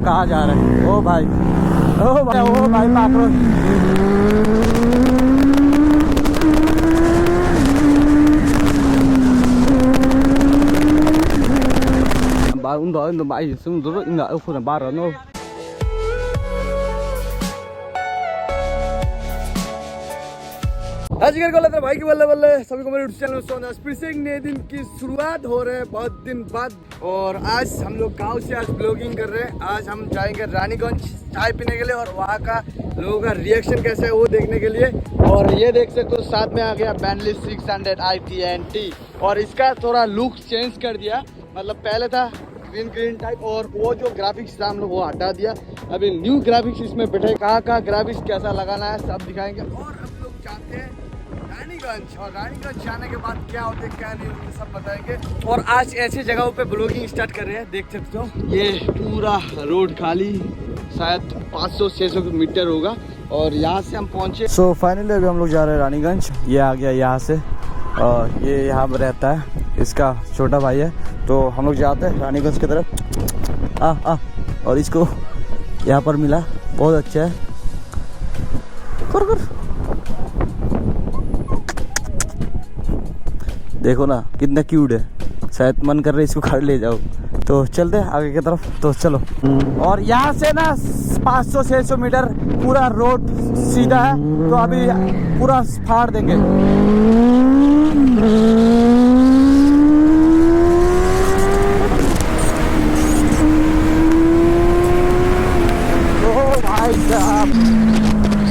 कहाँ जा रहे हैं? ओ भाई, ओ भाई, ओ भाई पाकड़ो। Baik, dulu enggak ukuran baru no. आज कर गलत है भाई की बल्ले बल्ले सभी को मेरे यूट्यूब चैनल सोना फिर से एक नए दिन की शुरुआत हो रहे है बहुत दिन बाद। और आज हम लोग गांव से आज ब्लॉगिंग कर रहे हैं। आज हम जाएंगे रानीगंज चाय पीने के लिए और वहाँ का लोगों का रिएक्शन कैसा है वो देखने के लिए। और ये देख सकते हो साथ में आ गया बेंटली 600 ITNT और इसका थोड़ा लुक चेंज कर दिया। मतलब पहले था ग्रीन टाइप और वो जो ग्राफिक्स था हम लोग वो हटा दिया। अभी न्यू ग्राफिक्स इसमें बैठे, कहाँ ग्राफिक्स कैसा लगाना है सब दिखाएंगे। और हम लोग जाते हैं रानीगंज और रानीगंज जाने के बाद क्या होते हैं क्या नहीं होते सब बताएंगे। और आज ऐसी जगहों पे ब्लॉगिंग स्टार्ट कर रहे हैं, देख सकते हो ये पूरा रोड खाली, शायद 500-600 मीटर होगा और यहाँ से हम पहुँचे। सो फाइनली अभी हम लोग जा रहे हैं रानीगंज। ये आ गया यहाँ से और ये यहाँ पर रहता है, इसका छोटा भाई है। तो हम लोग जाते हैं रानीगंज की तरफ। और इसको यहाँ पर मिला, बहुत अच्छा है। कर देखो ना कितना क्यूट है, शायद मन कर रहा है इसको खा ले जाओ। तो चलते हैं आगे की तरफ, तो चलो। और यहाँ से ना 500-600 मीटर पूरा रोड सीधा है, तो अभी पूरा फाड़ देंगे। ओ भाई साहब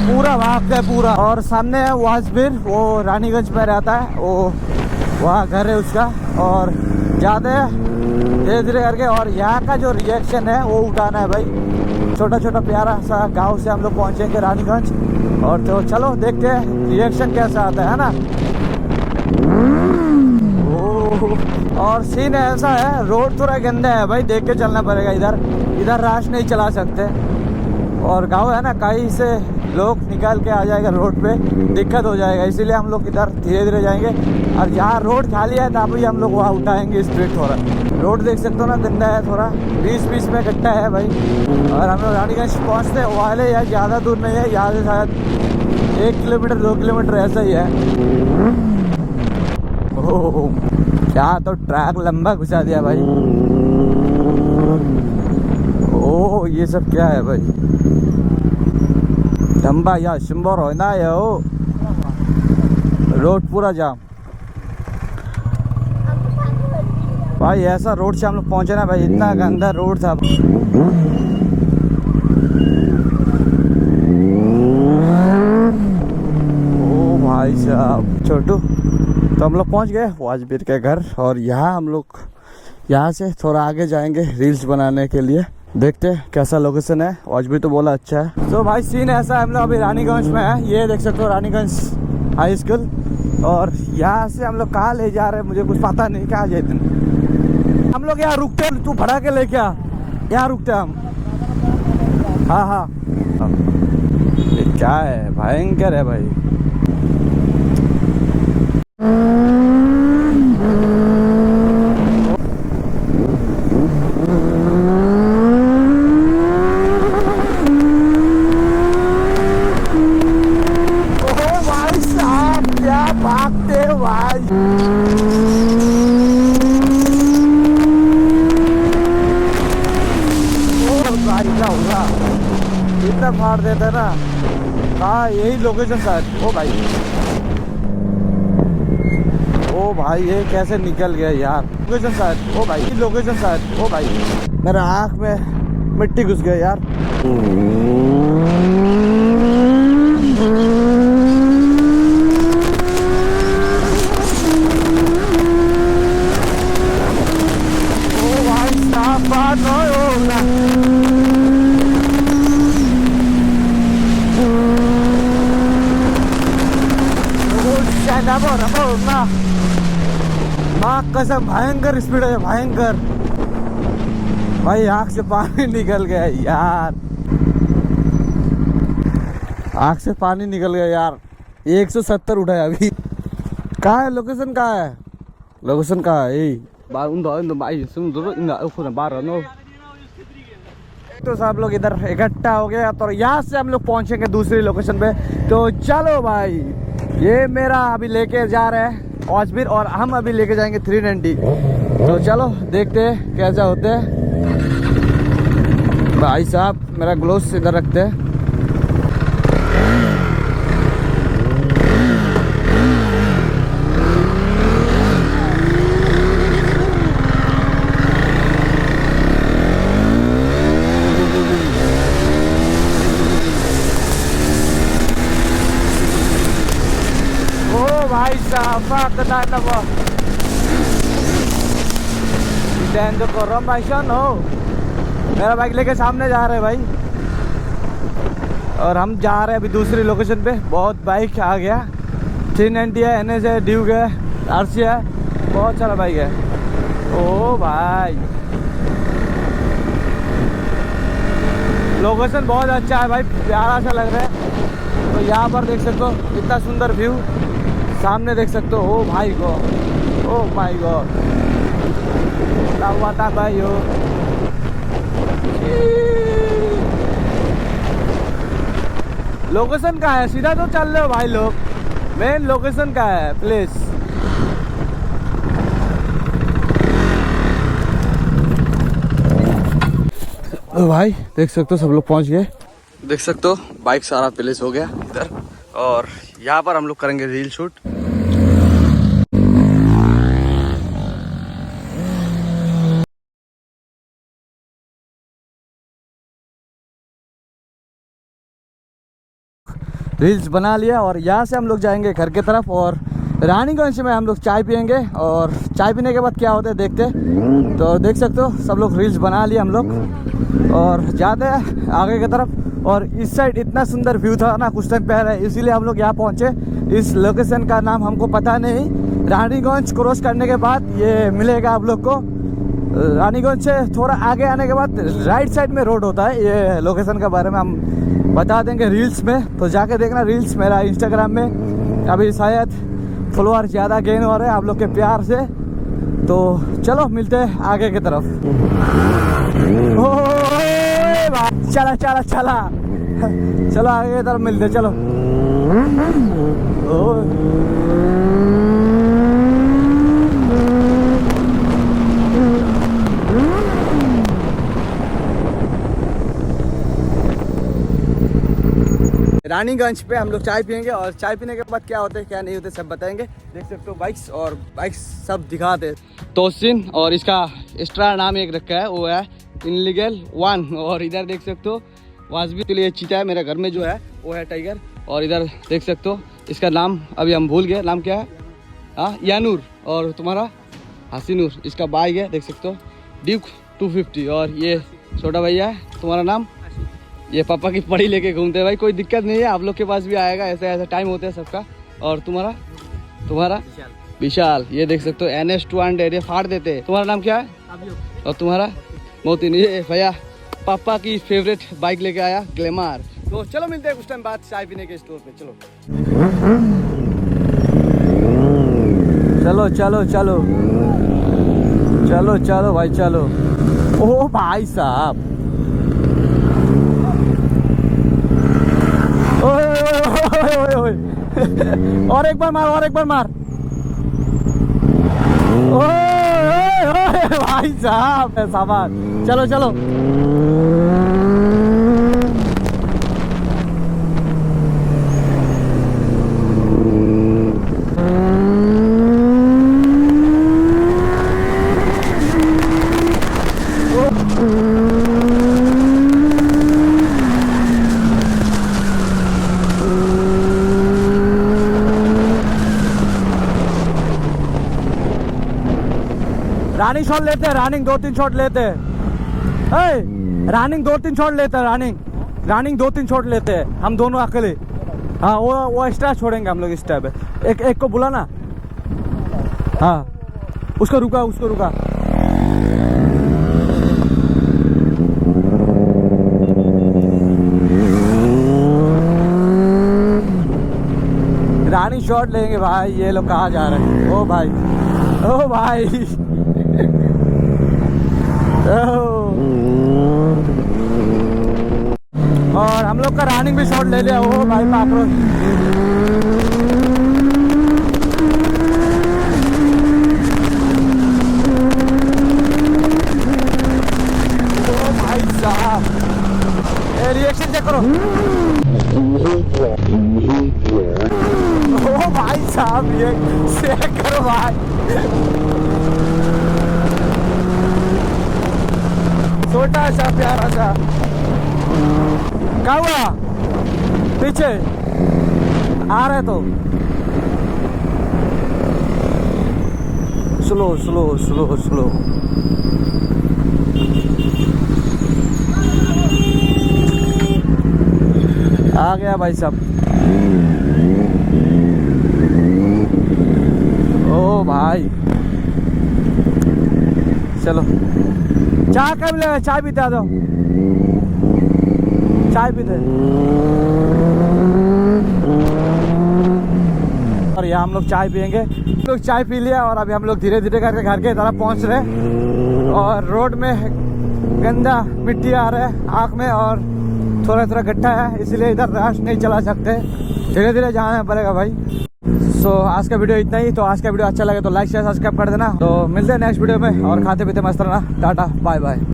पूरा भागता है पूरा। और सामने है वाजबीर, वो रानीगंज में रहता है, वो वहाँ घर है उसका। और जाते हैं धीरे धीरे करके। और यहाँ का जो रिएक्शन है वो उठाना है भाई। छोटा छोटा प्यारा सा गांव से हम लोग पहुँचेंगे रानीगंज। और तो चलो देखते हैं रिएक्शन कैसा आता है ना। और सीन ऐसा है, रोड थोड़ा गंदा है भाई, देख के चलना पड़ेगा। इधर राश नहीं चला सकते। और गांव है ना, कहीं से लोग निकाल के आ जाएगा रोड पे, दिक्कत हो जाएगा। इसीलिए हम लोग इधर धीरे धीरे जाएंगे। और जहाँ रोड खाली है तभी हम लोग वहाँ उठाएंगे स्पीड थोड़ा। रोड देख सकते हो ना, गंदा है थोड़ा, 20-20 में गड्ढा है भाई। और हम लोग रानीगंज पहुँचते वाले यार, ज़्यादा दूर नहीं है, यहाँ से शायद 1 किलोमीटर 2 किलोमीटर ऐसा ही है। ओह क्या तो ट्रैक लंबा घुसा दिया भाई। ओह ये सब क्या है भाई, लंबा या शिम्बर हो ना यो, रोड पूरा जाम भाई। ऐसा रोड से हम लोग पहुंचे ना भाई, इतना गंदा रोड था। ओ भाई साहब छोटू। तो हम लोग पहुंच गए वाजबीर के घर। और यहाँ हम लोग यहाँ से थोड़ा आगे जाएंगे रील्स बनाने के लिए। देखते हैं कैसा लोकेशन है। वाजबीर तो बोला अच्छा है। तो भाई सीन ऐसा है, हम लोग अभी रानीगंज में है। ये देख सकते हो रानीगंज हाई स्कूल। और यहाँ से हम लोग कहाँ ले जा रहे हैं मुझे कुछ पता नहीं, कहाँ जाते हम लोग। यहाँ रुकते हैं, तू भरा के लेके आ, यहाँ रुकते हैं हम। हाँ ये क्या है, भयंकर है भाई। इतना फाड़ देता ना, कहाँ यही लोकेशन शायद। ओ भाई ये कैसे निकल गया यार, लोकेशन शायद। ओ भाई लोकेशन शायद। ओ भाई मेरा आँख में मिट्टी घुस गया यार। ओ भाई साफ बात हो कसम, भयंकर स्पीड है, भयंकर भाई। आँख से पानी निकल गया यार, आँख से पानी निकल गया यार। 170 उठाया अभी। कहाँ है लोकेशन, कहाँ है लोकेशन, कहाँ है? सकते हो सब लोग इधर इकट्ठा हो गए। तो यहाँ से हम लोग पहुंचेंगे दूसरी लोकेशन पे। तो चलो भाई, ये मेरा अभी लेके जा रहे हैं ऑजबीर और हम अभी लेके जाएंगे 390। तो चलो देखते हैं कैसा होते हैं। भाई साहब मेरा ग्लोव्स इधर रखते हैं। भाई साहब हो, मेरा बाइक लेके सामने जा रहे हैं भाई और हम जा रहे हैं अभी दूसरी लोकेशन पे। बहुत बाइक आ गया, 390 है, NS है, ड्यूक है, RC है, बहुत सारा बाइक है। ओ भाई लोकेशन बहुत अच्छा है भाई, प्यारा सा लग रहा है। तो यहाँ पर देख सकते हो इतना सुंदर व्यू, सामने देख सकते हो। ओ भाई गॉड, ओ माय गॉड, क्या हुआ था भाई हो। लोकेशन कहाँ है? सीधा तो चल रहे हो भाई लोग, मेन लोकेशन कहाँ है प्लीज? तो भाई देख सकते हो सब लोग पहुंच गए। देख सकते हो बाइक सारा प्लेस हो गया इधर और यहाँ पर हम लोग करेंगे रील शूट। रील्स बना लिया और यहाँ से हम लोग जाएंगे घर की तरफ और रानीगंज में हम लोग चाय पियेंगे और चाय पीने के बाद क्या होता है देखते हैं। तो देख सकते हो सब लोग रील्स बना लिया हम लोग और जाते हैं आगे की तरफ। और इस साइड इतना सुंदर व्यू था ना कुछ टाइम पहले, इसीलिए हम लोग यहाँ पहुँचे। इस लोकेशन का नाम हमको पता नहीं, रानीगंज क्रॉस करने के बाद ये मिलेगा आप लोग को। रानीगंज से थोड़ा आगे आने के बाद राइट साइड में रोड होता है। ये लोकेशन के बारे में हम बता देंगे रील्स में, तो जाके देखना रील्स मेरा इंस्टाग्राम में। अभी शायद फॉलोअर ज़्यादा गेन हो रहे हैं आप लोग के प्यार से। तो चलो मिलते हैं आगे की तरफ। चला चला चला चलो आगे की तरफ मिलते, चलो। रानीगंज पे हम लोग चाय पियेंगे और चाय पीने के बाद क्या होता है क्या नहीं होते सब बताएंगे। देख सकते हो बाइक्स और बाइक्स सब दिखाते। तोसिन और इसका एक्स्ट्रा नाम एक रखा है, वो है इनलीगल 1। और इधर देख सकते हो वाजबी के लिए चीता है, मेरे घर में जो है वो है टाइगर। और इधर देख सकते हो इसका नाम अभी हम भूल गए, नाम क्या है? हाँ यानूर। और तुम्हारा हसीनूर, इसका बाइक है देख सकते हो ड्यूक 250। और ये छोटा भैया है, तुम्हारा नाम? ये पापा की पढ़ी लेके घूमते हैं भाई, कोई दिक्कत नहीं है, आप लोग के पास भी आएगा, ऐसा ऐसा टाइम होता है सबका। और तुम्हारा विशाल, ये देख सकते हो NS 200 ये फाड़ देते हैं। तुम्हारा नाम क्या है? और तुम्हारा? मोतिन। ये भैया पापा की फेवरेट बाइक लेके आया ग्लैमर। तो चलो मिलते हैं कुछ टाइम बाद चाय पीने के स्टोर पे। चलो चलो चलो चलो चलो चलो भाई चलो। ओ भाई साहब, और एक बार मार, और एक बार मार। ओए भाई साहब सामान। चलो चलो रनिंग शॉट लेते हैं, रनिंग 2-3 शॉट लेते हैं, रनिंग 2-3 शॉट लेते हैं, रनिंग 2-3 शॉट लेते हैं हम दोनों अकेले। हाँ वो एक्स्ट्रा छोड़ेंगे हम लोग इस टाइप। एक को बुला ना। हाँ उसको रुका रानी शॉट लेंगे भाई। ये लोग कहाँ जा रहे हैं? ओ भाई हम लोग का रनिंग भी शॉट ले लिया। ओ भाई पापरो भाई साहब, रिएक्शन चेक करो। ओ भाई साहब ये चेक करो भाई, छोटा सा प्यारा सा। क्या हुआ? पीछे आ रहे तो स्लो स्लो स्लो स्लो। आ गया भाई साहब। ओ भाई चलो, चाय कब ले? चाय पीते आ जाओ, चाय पीते। और यहाँ हम लोग चाय पियेंगे। लोग चाय पी लिया और अभी हम लोग धीरे धीरे करके घर के तरफ पहुँच रहे। और रोड में गंदा मिट्टी आ रहा है आँख में और थोड़ा थोड़ा गड्ढा है, इसलिए इधर रश नहीं चला सकते, धीरे धीरे जाना पड़ेगा भाई। सो आज का वीडियो इतना ही। तो आज का वीडियो अच्छा लगे तो लाइक शेयर सब्सक्राइब कर देना। तो मिलते हैं नेक्स्ट वीडियो में और खाते पीते मस्त रहना। Tata bye bye.